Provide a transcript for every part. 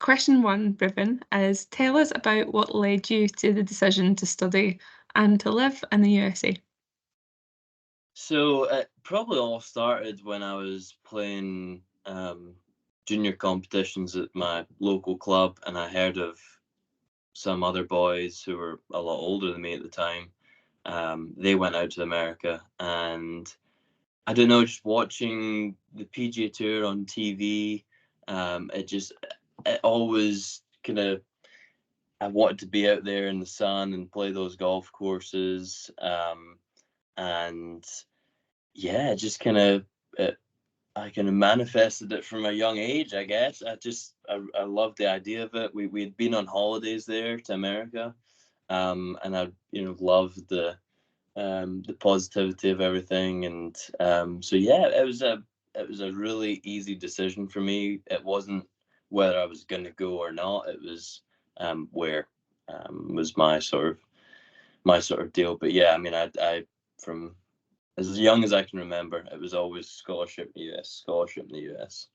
Question one, Riven, is tell us about what led you to the decision to study and to live in the USA. So it probably all started when I was playing junior competitions at my local club, and I heard of some other boys who were a lot older than me at the time. They went out to America, and I don't know, just watching the PGA Tour on TV, it always kind of, I wanted to be out there in the sun and play those golf courses, and yeah, just kind of I kind of manifested it from a young age, I guess. I loved the idea of it. We had been on holidays there to America, and I loved the positivity of everything, and so yeah, it was a really easy decision for me. It wasn't whether I was going to go or not. It was where was my sort of deal. But yeah, I mean, I from as young as I can remember, it was always scholarship in the US, scholarship in the US.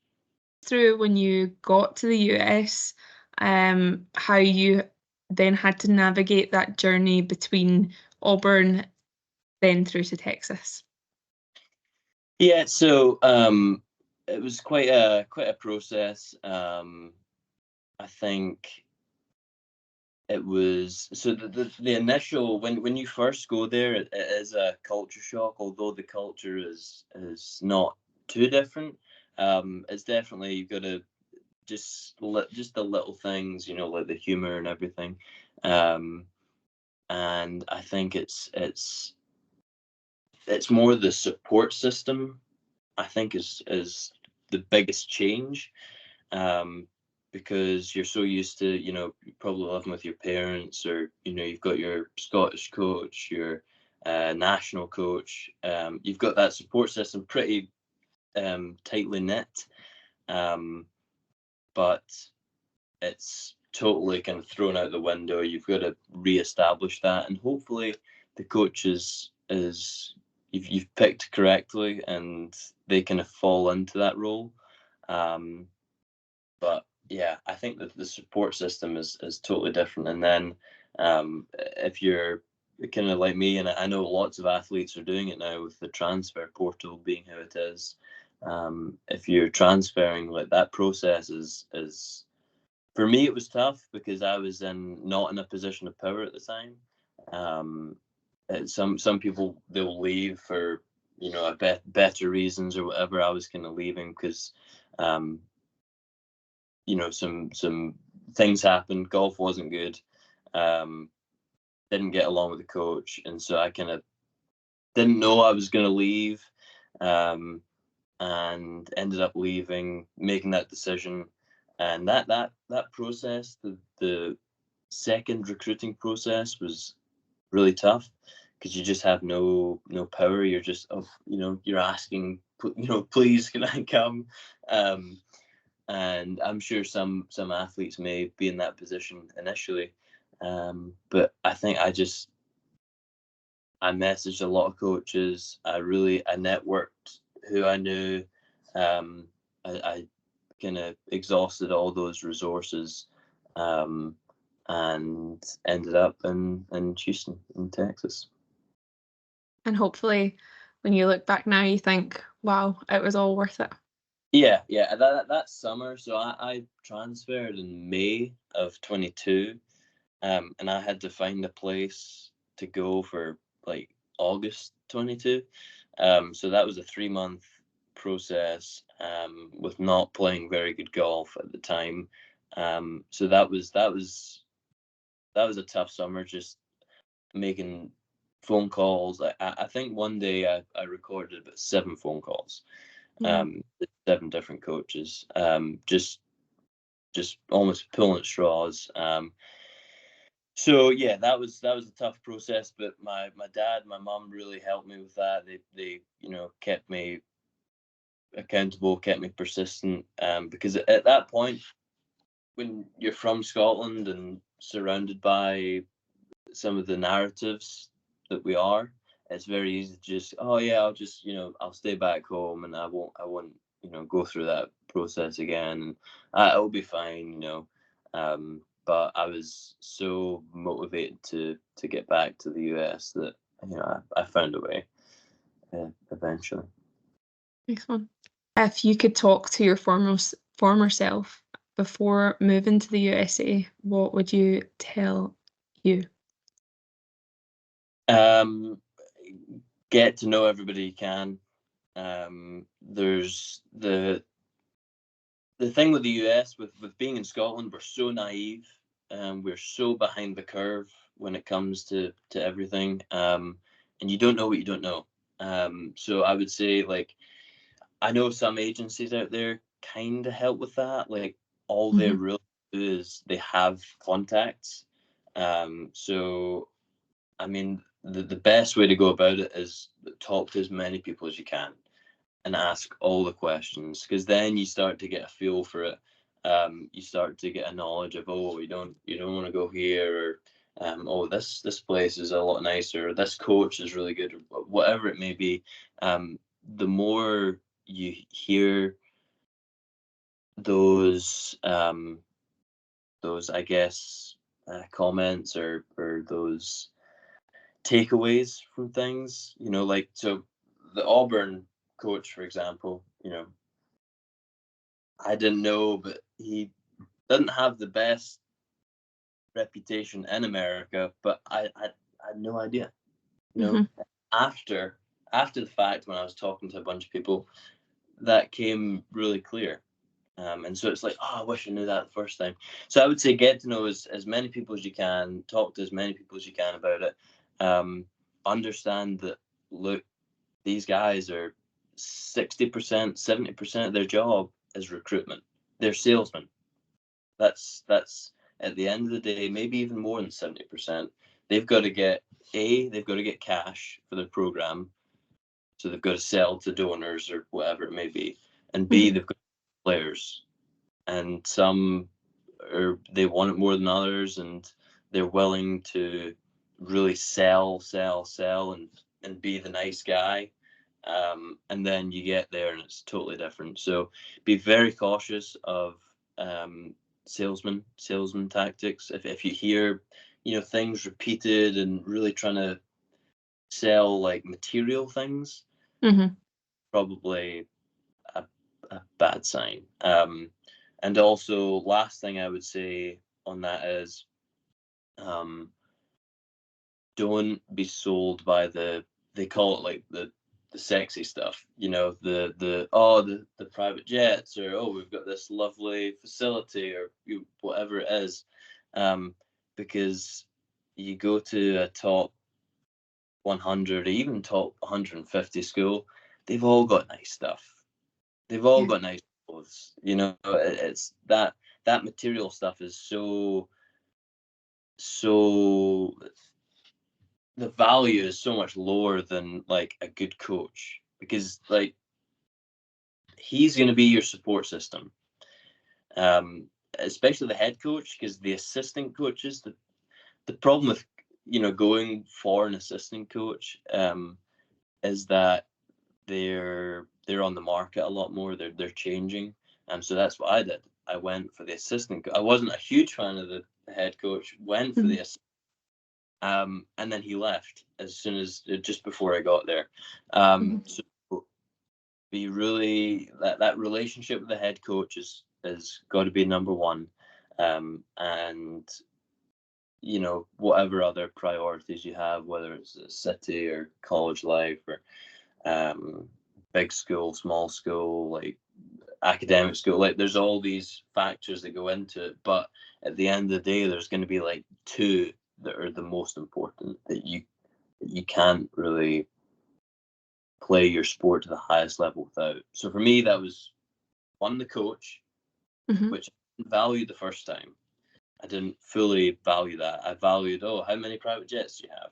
Through when you got to the US, how you then had to navigate that journey between Auburn, then through to Texas. Yeah, so it was quite a process. I think it was so the initial when you first go there, it is a culture shock. Although the culture is not too different, it's definitely you've got to just the little things, like the humor and everything. Um, and I think it's more the support system. I think is the biggest change, um, because you're so used to probably living with your parents, or you've got your Scottish coach, your national coach. You've got that support system pretty tightly knit, but it's totally kind of thrown out the window. You've got to re-establish that, and hopefully the coach is you've picked correctly, and they kind of fall into that role. But yeah, I think that the support system is totally different. And then if you're kind of like me, and I know lots of athletes are doing it now with the transfer portal being how it is. If you're transferring, like, that process is for me, it was tough because I was not in a position of power at the time. Um, some people, they'll leave for better reasons or whatever. I was kind of leaving because um, some things happened. Golf wasn't good. Um, didn't get along with the coach, and so I kind of didn't know I was going to leave, um, and ended up leaving, making that decision. And that process, the second recruiting process, was really tough because you just have no power. You're just you're asking, please, can I come? And I'm sure some athletes may be in that position initially, but I think I messaged a lot of coaches. I networked who I knew. I kind of exhausted all those resources, um, and ended up in Houston, in Texas. And hopefully, when you look back now, you think, wow, it was all worth it. Yeah. That summer, so I transferred in May of 22, and I had to find a place to go for like August 22. So that was a 3-month process, with not playing very good golf at the time. So that was a tough summer, just making phone calls. I think one day I recorded about 7 phone calls, with 7 different coaches, just almost pulling at straws. So yeah, that was a tough process, but my dad, my mum really helped me with that. They kept me accountable, kept me persistent, because at that point, when you're from Scotland and surrounded by some of the narratives that we are, it's very easy to just, oh yeah, I'll stay back home, and I won't go through that process again, and it'll be fine. But I was so motivated to get back to the US that I found a way eventually. Excellent. If you could talk to your former self before moving to the USA, what would you tell you? Get to know everybody you can. There's the thing with the US, with being in Scotland, we're so naive. We're so behind the curve when it comes to everything. And you don't know what you don't know. So I would say, like, I know some agencies out there kind of help with that. Like, all they really do is they have contacts. So I mean, the best way to go about it is talk to as many people as you can and ask all the questions, because then you start to get a feel for it. You start to get a knowledge of, oh, you don't want to go here, or oh, this place is a lot nicer, or this coach is really good, or whatever it may be. The more you hear those I guess comments, or those takeaways from things, like, so the Auburn coach, for example, I didn't know, but he doesn't have the best reputation in America, but I had no idea. After the fact, when I was talking to a bunch of people, that came really clear. And so it's like, oh, I wish I knew that the first time. So I would say get to know as many people as you can, talk to as many people as you can about it. Understand that, look, these guys are 60%, 70% of their job is recruitment. They're salesmen. That's at the end of the day, maybe even more than 70%. They've got to get cash for their program. So they've got to sell to donors or whatever it may be. And B, they've got players. And some they want it more than others, and they're willing to really sell and be the nice guy. And then you get there and it's totally different. So be very cautious of salesman tactics. If you hear things repeated and really trying to sell like material things, probably a bad sign. And also, last thing I would say on that is, don't be sold by they call it like the sexy stuff, the private jets, or, oh, we've got this lovely facility, or whatever it is, because you go to a top 100 or even top 150 school, they've all got nice stuff. They've all got nice clothes. It's that material stuff is so the value is so much lower than like a good coach, because like he's going to be your support system, especially the head coach, because the assistant coaches, the problem with going for an assistant coach is that they're on the market a lot more. They're changing, and so that's what I did. I went for the assistant. I wasn't a huge fan of the head coach. Went for the assistant. And then he left as soon as just before I got there. So be really that relationship with the head coach is got to be number one, and whatever other priorities you have, whether it's a city or college life, or big school, small school, like academic school, like there's all these factors that go into it, but at the end of the day, there's going to be like two that are the most important, that you can't really play your sport to the highest level without. So for me, that was one, the coach, which I didn't value the first time. I didn't fully value that. I valued, oh, how many private jets do you have?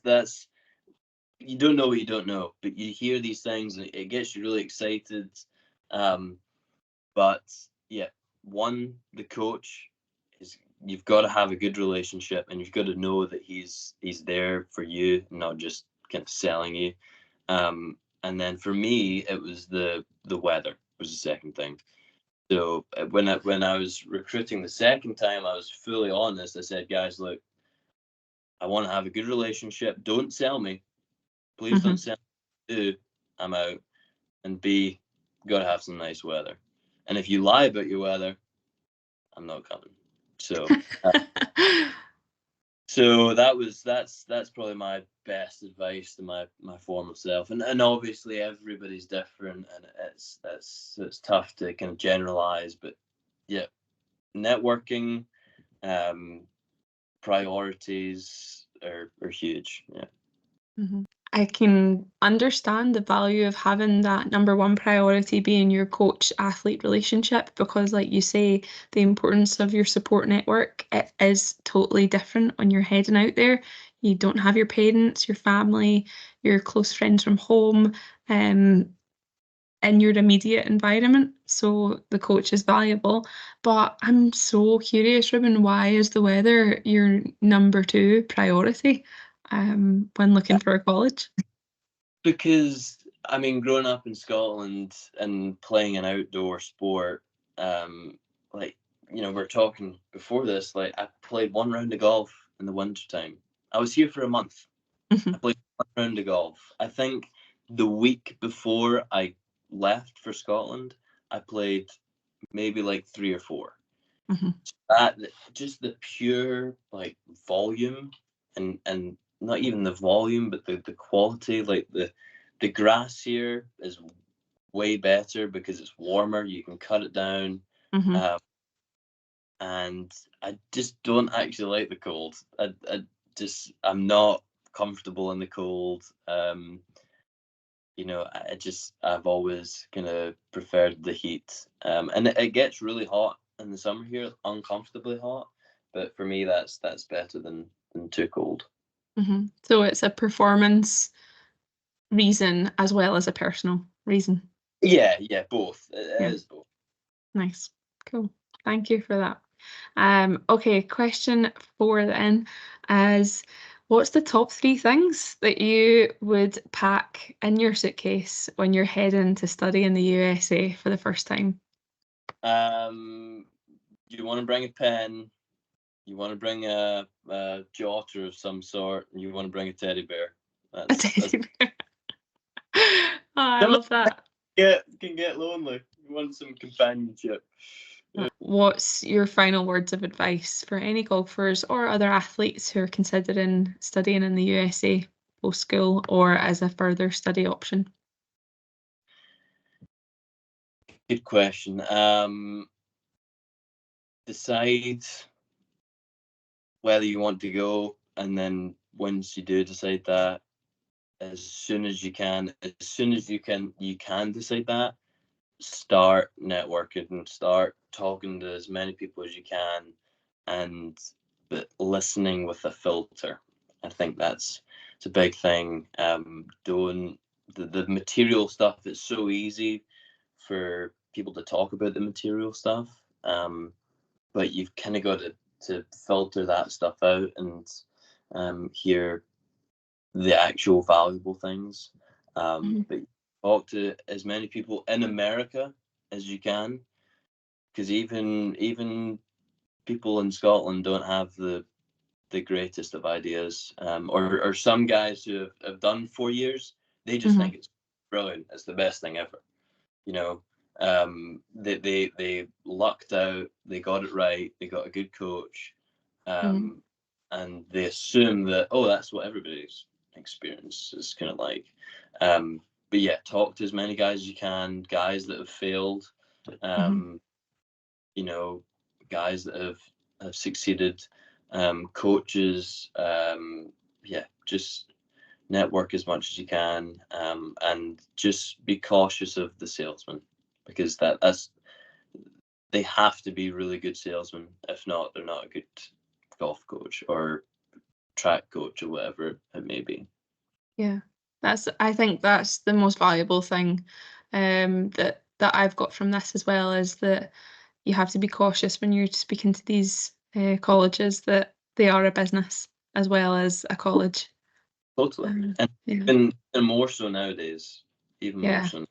That's you don't know what you don't know, but you hear these things and it gets you really excited. But yeah, one, the coach is, you've got to have a good relationship, and you've got to know that he's there for you, not just kind of selling you. And then for me, it was the weather was the second thing. So when I was recruiting the second time, I was fully honest. I said, guys, look, I want to have a good relationship. Don't sell me. Please don't sell me. Do, I'm out. And B, got to have some nice weather. And if you lie about your weather, I'm not coming. So so that's probably my best advice to my former self. And obviously everybody's different, and it's tough to kind of generalize, but yeah, networking, priorities are huge. Yeah. I can understand the value of having that number one priority being your coach-athlete relationship, because, like you say, the importance of your support network, it is totally different when you're heading out there. You don't have your parents, your family, your close friends from home, in your immediate environment. So the coach is valuable. But I'm so curious, Ruben, why is the weather your number two priority, when looking for a college? Because I mean, growing up in Scotland and playing an outdoor sport, like, you know, we're talking before this, like I played one round of golf in the wintertime. I was here for a month. I played one round of golf. I think the week before I left for Scotland, I played maybe like 3 or 4. That just the pure like volume, and not even the volume, but the quality. Like the grass here is way better because it's warmer. You can cut it down, and I just don't actually like the cold. I'm not comfortable in the cold. You know, I've always kind of preferred the heat. And it gets really hot in the summer here, uncomfortably hot. But for me, that's better than too cold. So it's a performance reason as well as a personal reason. Yeah, both. Yeah. It is both. Nice. Cool. Thank you for that. Okay, question 4 then is, what's the top 3 things that you would pack in your suitcase when you're heading to study in the USA for the first time? You want to bring a pen, you want to bring a jotter of some sort, and you want to bring a teddy bear. A teddy bear. Oh, I Some love that. can get lonely. You want some companionship. What's your final words of advice for any golfers or other athletes who are considering studying in the USA post school or as a further study option? Good question. Decide whether you want to go, and then once you do decide that, as soon as you can decide that, start networking and start talking to as many people as you can, but listening with a filter. I think it's a big thing. Don't the material stuff. It's so easy for people to talk about the material stuff, but you've kind of got to filter that stuff out and hear the actual valuable things. But talk to as many people in America as you can, because even people in Scotland don't have the greatest of ideas, or some guys who have done 4 years, they just think it's brilliant. It's the best thing ever. You know, they lucked out. They got it right. They got a good coach, and they assume that, oh, that's what everybody's experience is kind of like. But yeah, talk to as many guys as you can. Guys that have failed, you know, guys that have succeeded, coaches. Yeah, just network as much as you can, and just be cautious of the salesman, because that's they have to be really good salesmen. If not, they're not a good golf coach or track coach or whatever it may be. Yeah, I think that's the most valuable thing, that I've got from this as well, is that you have to be cautious when you're speaking to these colleges, that they are a business as well as a college. Totally, and Yeah. even more so nowadays, even more Yeah. so.